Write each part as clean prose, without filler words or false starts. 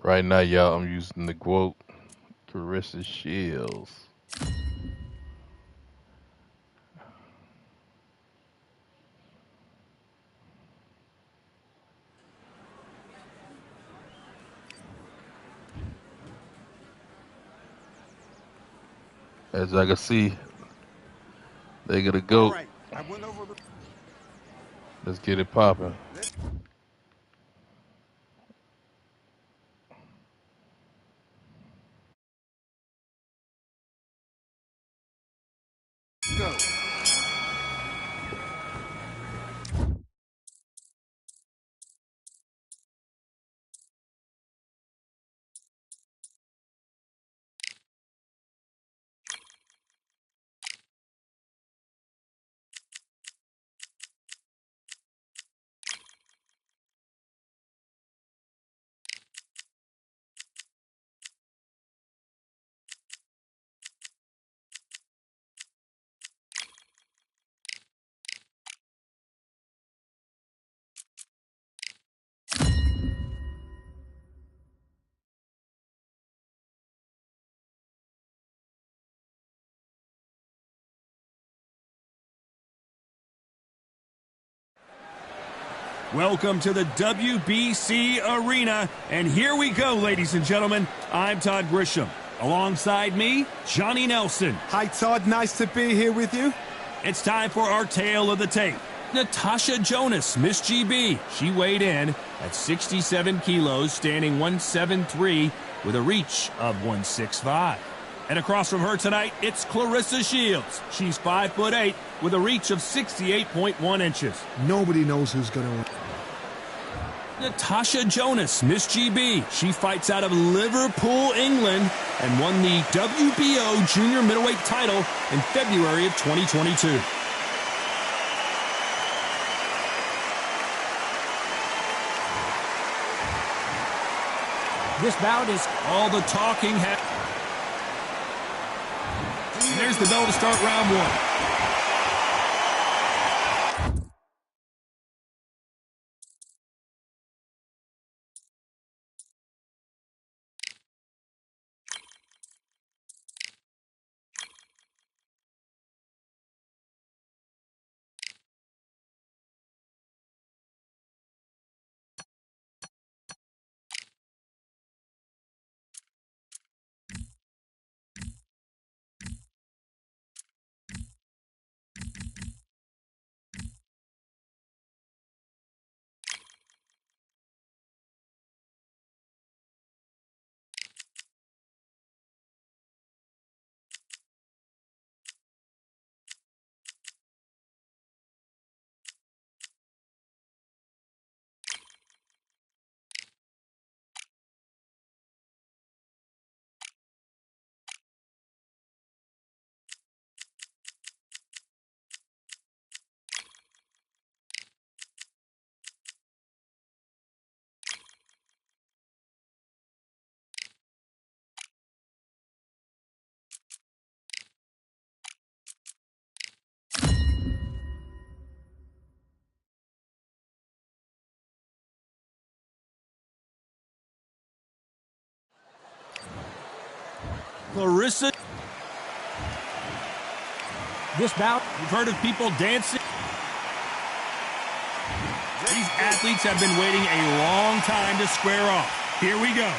Right now, y'all, I'm using the quote Carissa Shields. As I can see, they got to go. All right, I went over the. Let's get it popping. Let's go. Welcome to the WBC Arena, and here we go, ladies and gentlemen. I'm Todd Grisham. Alongside me, Johnny Nelson. Hi, Todd. Nice to be here with you. It's time for our tale of the tape. Natasha Jonas, Miss GB. She weighed in at 67 kilos, standing 173 with a reach of 165. And across from her tonight, it's Clarissa Shields. She's 5'8" with a reach of 68.1 inches. Nobody knows who's going to win. Natasha Jonas, Miss GB. She fights out of Liverpool, England, and won the WBO junior middleweight title in February of 2022. This bout is all the talking. There's the bell to start round one. Clarissa. This bout, you've heard of people dancing. These athletes have been waiting a long time to square off. Here we go.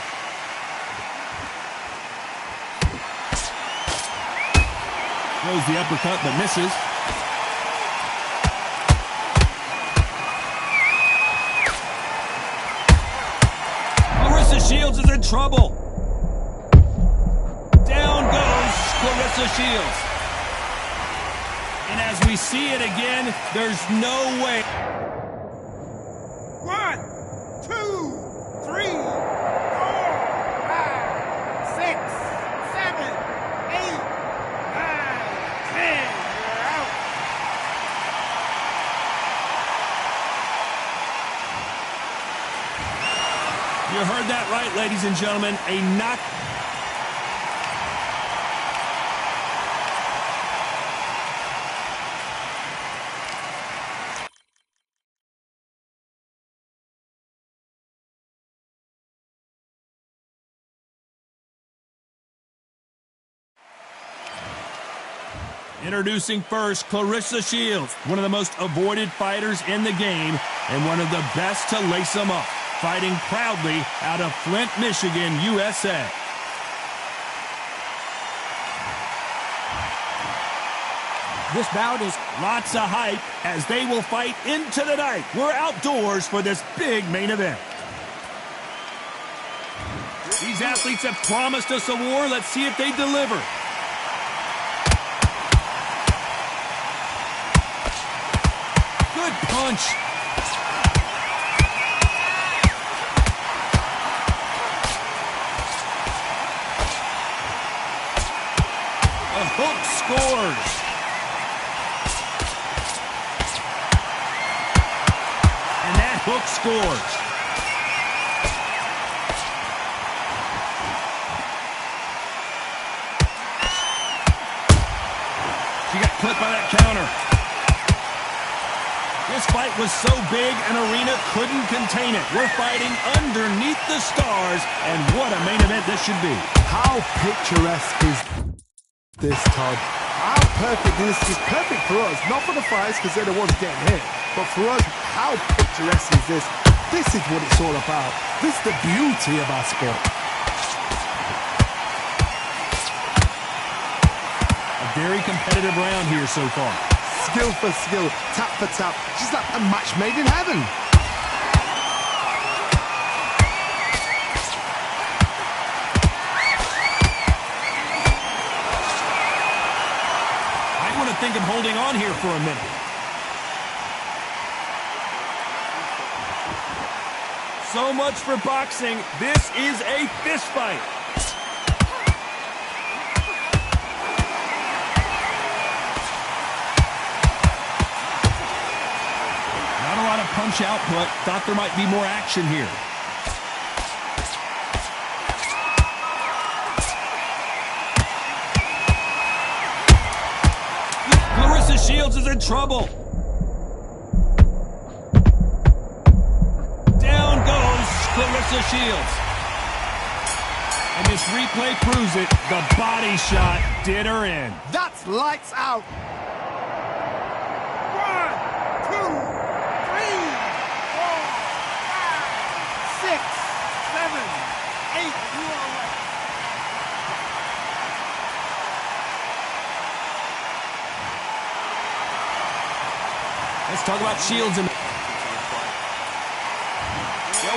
Throws the uppercut but misses. Clarissa Shields is in trouble. Down goes Clarissa Shields. And as we see it again, there's no way. 1, 2, 3, 4, 5, 6, 7, 8, 9, 10. You're out. You heard that right, ladies and gentlemen. A knock. Introducing first, Clarissa Shields, one of the most avoided fighters in the game and one of the best to lace them up, fighting proudly out of Flint, Michigan, USA. This bout is lots of hype as they will fight into the night. We're outdoors for this big main event. These athletes have promised us a war. Let's see if they deliver. Good punch. A hook scores. And that hook scores. She got clipped by that counter. This fight was so big, an arena couldn't contain it. We're fighting underneath the stars, and what a main event this should be. How picturesque is this, Todd? How perfect is this? It's perfect for us, not for the fighters because they're the ones getting hit, but for us, how picturesque is this? This is what it's all about. This is the beauty of our sport. A very competitive round here so far. Skill for skill, tap for tap, just like a match made in heaven. I want to think of holding on here for a minute. So much for boxing. This is a fist fight. Punch output. Thought there might be more action here. Clarissa Shields is in trouble. Down goes Clarissa Shields. And this replay proves it. The body shot did her in. That's lights out. 8. Let's talk about Shields. Well,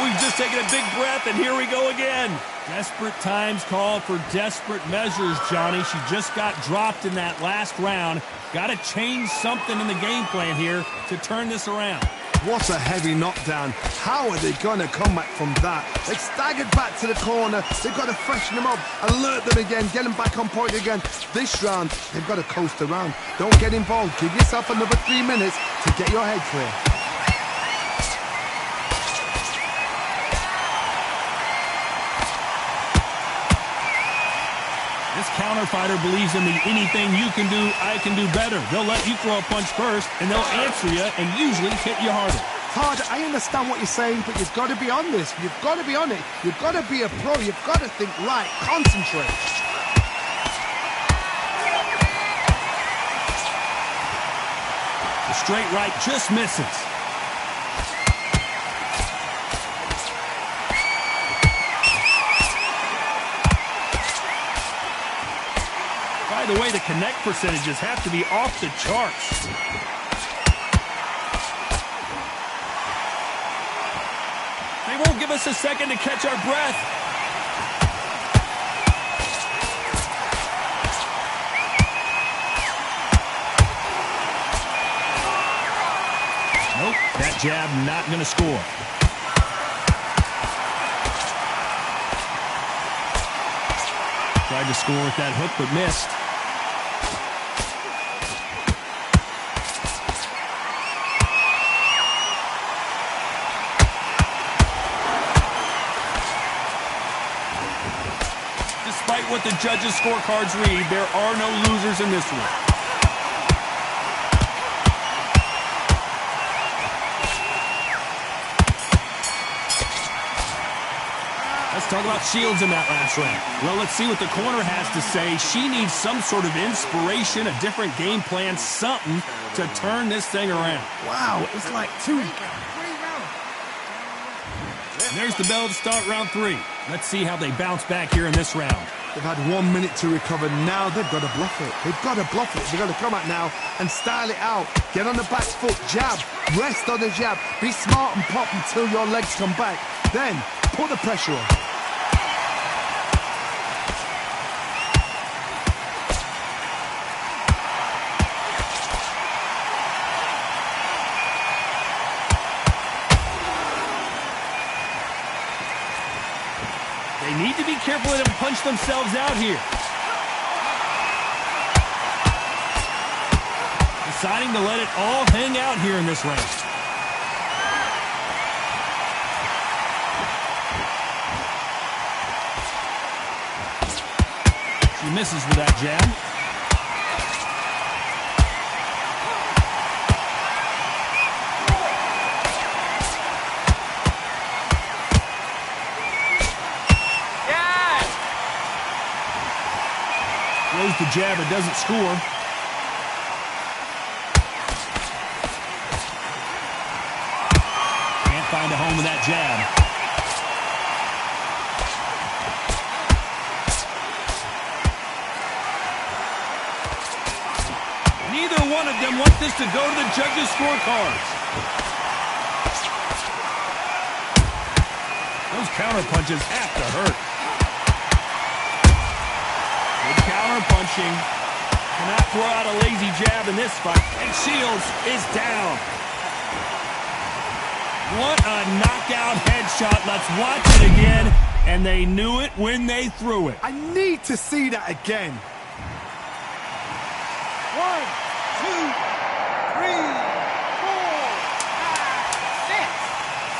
we've just taken a big breath, and here we go again. Desperate times call for desperate measures, Johnny. She just got dropped in that last round. Got to change something in the game plan here to turn this around. What a heavy knockdown. How are they going to come back from that? They've staggered back to the corner. They've got to freshen them up, alert them again, get them back on point again. This round, they've got to coast around. Don't get involved. Give yourself another 3 minutes to get your head clear. This counter fighter believes in the anything you can do, I can do better. They'll let you throw a punch first, and they'll answer you and usually hit you harder. Todd, I understand what you're saying, but you've got to be on this. You've got to be on it. You've got to be a pro. You've got to think right. Concentrate. The straight right just misses. By the way, the connect percentages have to be off the charts. They won't give us a second to catch our breath. Nope, that jab not going to score. Tried to score with that hook, but missed. Despite what the judges' scorecards read, there are no losers in this one. A Let's talk about Shields in that last round. Well, let's see what the corner has to say. She needs some sort of inspiration, a different game plan, something to turn this thing around. Wow, it's like two. There's the bell to start round 3. Let's see how they bounce back here in this round. They've had 1 minute to recover. Now they've got to bluff it. They've got to bluff it. They've got to come out now and style it out. Get on the back foot, jab, rest on the jab. Be smart and pop until your legs come back. Then put the pressure on. They need to be careful they don't punch themselves out here. Deciding to let it all hang out here in this round. She misses with that jab. Throws the jab, it doesn't score. Can't find a home with that jab. Neither one of them want this to go to the judges' scorecards. Those counter punches have to hurt. Counter punching. Cannot throw out a lazy jab in this fight. And Shields is down. What a knockout headshot. Let's watch it again. And they knew it when they threw it. I need to see that again. 1, 2, 3, 4, 5, 6,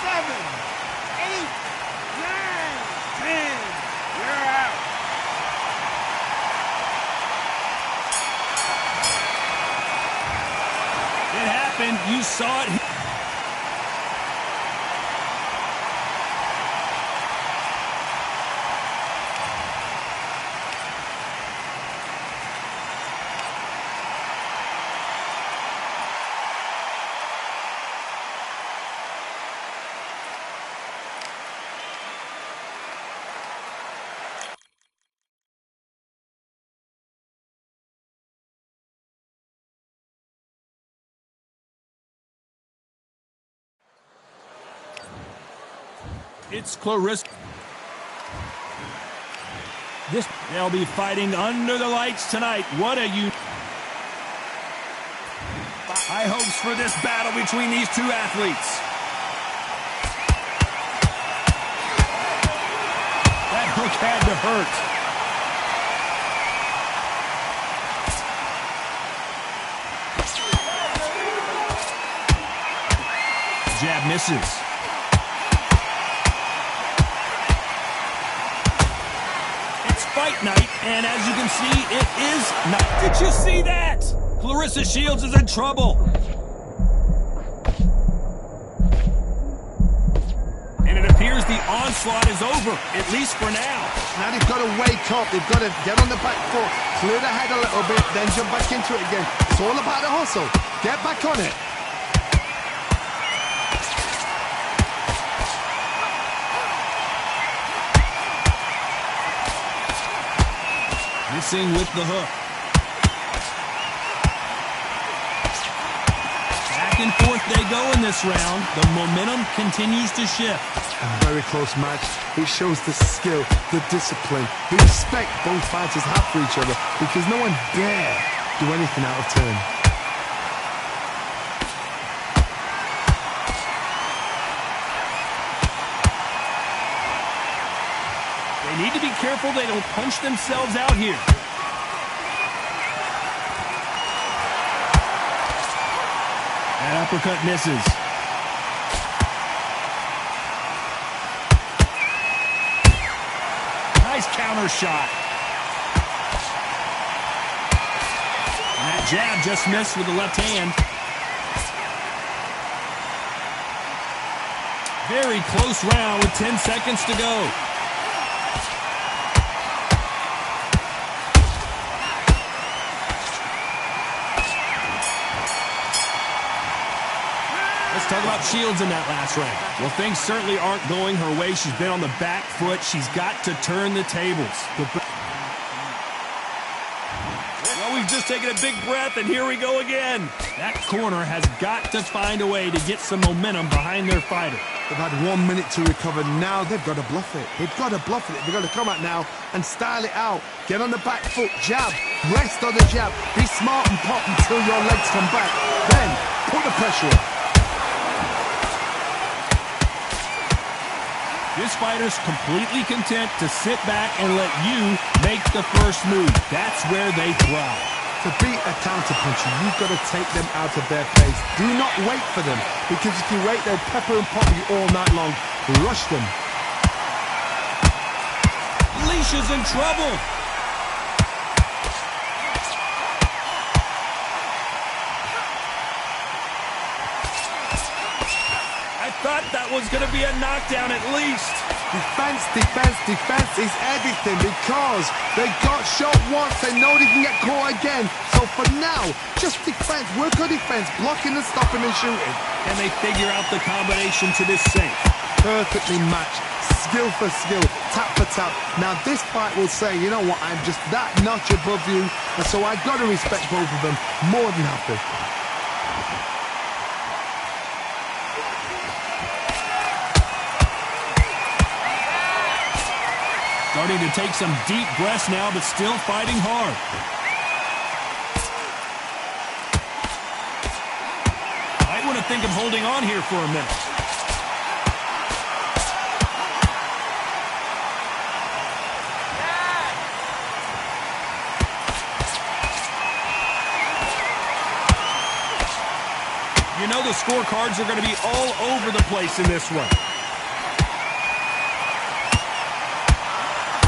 7, 8, 9, 10. You're out. You saw it. It's Clarissa. They'll be fighting under the lights tonight. What a high hopes for this battle between these two athletes. That hook had to hurt. Jab misses. Fight night, and as you can see, it is not. Did you see that? Clarissa Shields is in trouble. And it appears the onslaught is over, at least for now. Now they've got to wake up. They've got to get on the back foot, clear the head a little bit, then jump back into it again. It's all about the hustle. Get back on it. Missing with the hook. Back and forth they go in this round. The momentum continues to shift. A very close match. It shows the skill, the discipline, the respect both fighters have for each other, because no one dare do anything out of turn. They need to be careful they don't punch themselves out here. That uppercut misses. Nice counter shot. And that jab just missed with the left hand. Very close round with 10 seconds to go. Let's talk about Shields in that last round. Well, things certainly aren't going her way. She's been on the back foot. She's got to turn the tables. Well, we've just taken a big breath, and here we go again. That corner has got to find a way to get some momentum behind their fighter. They've had 1 minute to recover. Now they've got to bluff it. They've got to bluff it. They've got to come out now and style it out. Get on the back foot, jab, rest on the jab. Be smart and pop until your legs come back. Then put the pressure on. This fighter's completely content to sit back and let you make the first move. That's where they thrive. To beat a counterpuncher, you've got to take them out of their pace. Do not wait for them, because if you wait, they'll pepper and pop you all night long. Rush them. Alicia's in trouble. I thought that was going to be a knockdown at least. Defense, defense, defense is everything, because they got shot once, they know they can get caught again. So for now, just defense, work on defense, blocking and stopping and shooting. And they figure out the combination to this sink. Perfectly matched, skill for skill, tap for tap. Now this fight will say, you know what, I'm just that notch above you, and so I've got to respect both of them more than happy. Starting to take some deep breaths now, but still fighting hard. Might want to think of holding on here for a minute. You know the scorecards are going to be all over the place in this one.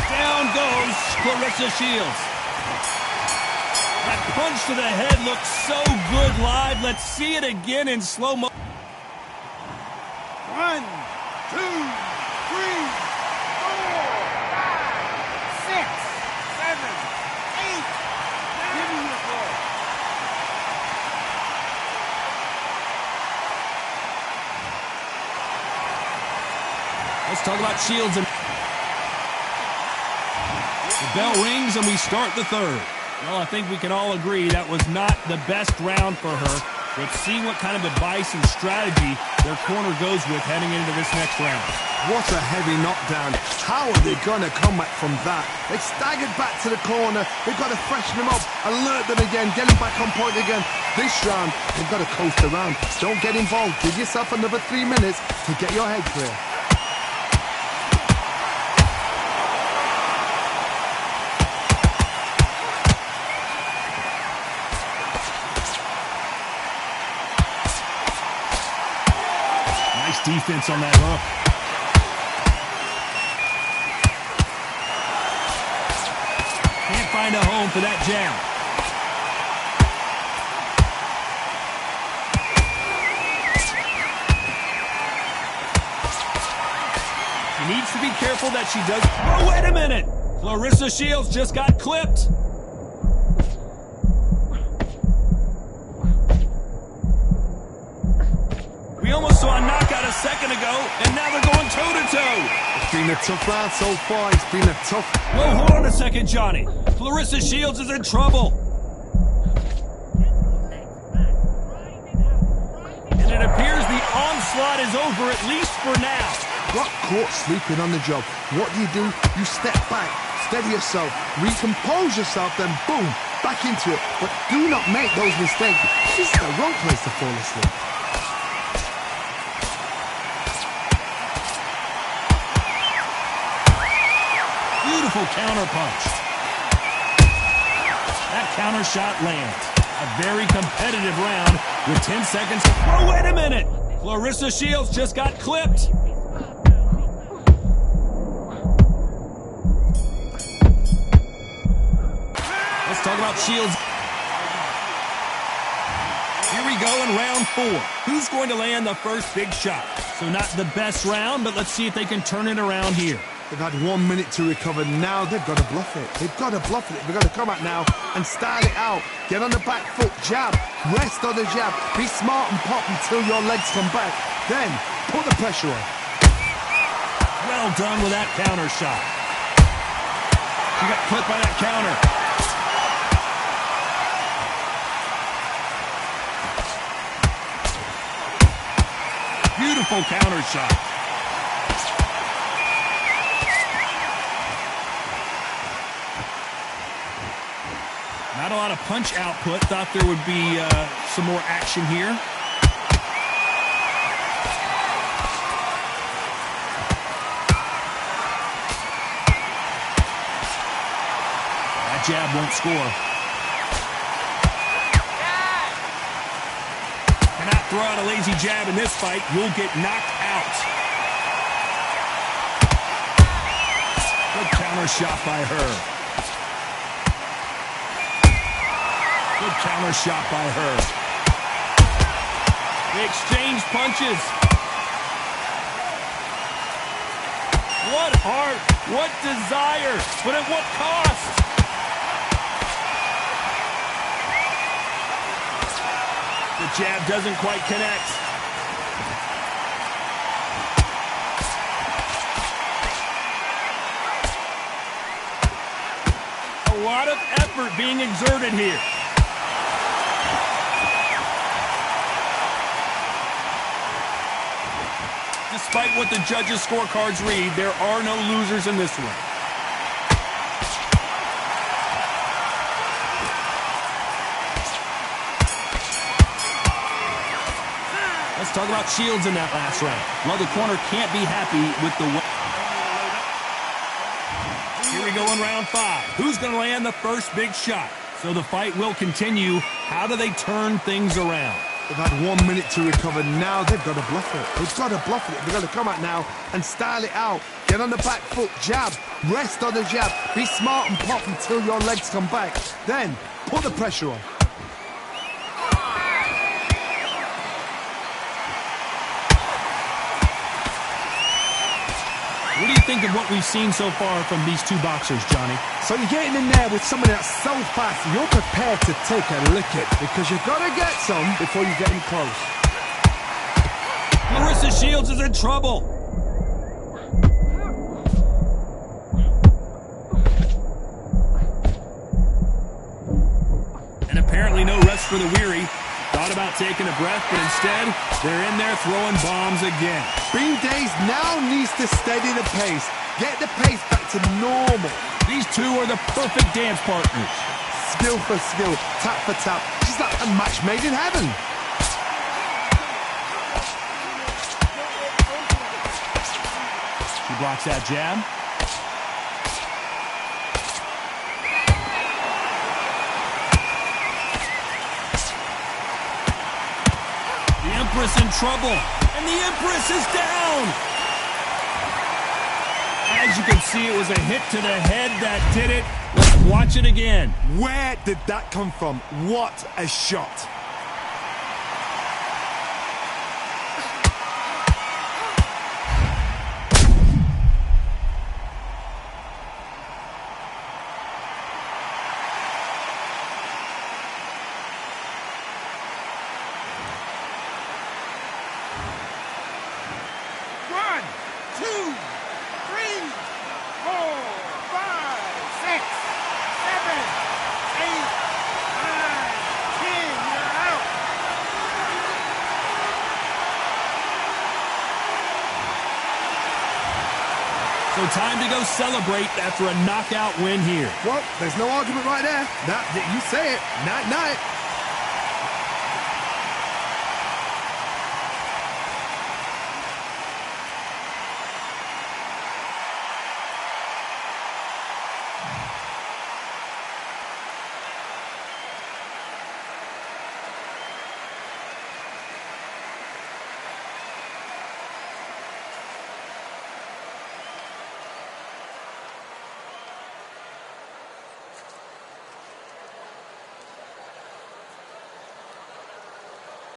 Down goes Claressa Shields. That punch to the head looks so good live. Let's see it again in slow mo. 1, 2, 3, 4. Let's talk about Shields. The bell rings and we start the third. Well, I think we can all agree that was not the best round for her. Let's see what kind of advice and strategy their corner goes with heading into this next round. What a heavy knockdown. How are they going to come back from that? They staggered back to the corner. They've got to freshen them up, alert them again, get them back on point again. This round, they've got to coast around. Don't get involved. Give yourself another 3 minutes to get your head clear. Defense on that hook. Can't find a home for that jab. She needs to be careful that she does. Oh, wait a minute! Claressa Shields just got clipped. We almost saw a knockout a second ago, and now they're going toe-to-toe. It's been a tough round so far. It's been a tough... Whoa, hold on a second, Johnny. Claressa Shields is in trouble. And it appears the onslaught is over, at least for now. Got caught sleeping on the job. What do? You step back, steady yourself, recompose yourself, then boom, back into it. But do not make those mistakes. This is the wrong place to fall asleep. Beautiful counter punch. That counter shot lands. A very competitive round with 10 seconds. Oh, wait a minute. Claressa Shields just got clipped. Let's talk about Shields. Here we go in round 4. Who's going to land the first big shot? So not the best round, but let's see if they can turn it around here. They've had 1 minute to recover. Now they've got to bluff it. They've got to bluff it. They've got to come out now and style it out. Get on the back foot, jab, rest on the jab. Be smart and pop until your legs come back. Then put the pressure on. Well done with that counter shot. She got clipped by that counter. Beautiful counter shot. Not a lot of punch output. Thought there would be some more action here. That jab won't score. Cannot throw out a lazy jab in this fight. You'll get knocked out. Good counter shot by her. Good counter shot by her. They exchange punches. What heart, what desire, but at what cost? The jab doesn't quite connect. A lot of effort being exerted here. Despite what the judges' scorecards read, there are no losers in this one. Let's talk about Shields in that last round. Well, the corner can't be happy with the win. Here we go in round 5. Who's going to land the first big shot? So the fight will continue. How do they turn things around? They've had 1 minute to recover. Now they've got to bluff it. They've got to bluff it. They've got to come out now and style it out. Get on the back foot, jab, rest on the jab. Be smart and pop until your legs come back. Then put the pressure on. What do you think of what we've seen so far from these two boxers, Johnny? So you're getting in there with someone that's so fast, you're prepared to take a licking because you've got to get some before you get in close. Clarissa Shields is in trouble. And apparently no rest for the weary. Thought about taking a breath, but instead, they're in there throwing bombs again. Bean Days now needs to steady the pace. Get the pace back to normal. These two are the perfect dance partners. Skill for skill, tap for tap. She's like a match made in heaven. She blocks that jab. The Empress in trouble, and the Empress is down. As you can see, it was a hit to the head that did it. Let's watch it again. Where did that come from? What a shot. So time to go celebrate after a knockout win here. Well, there's no argument right there. You say it. Night-night.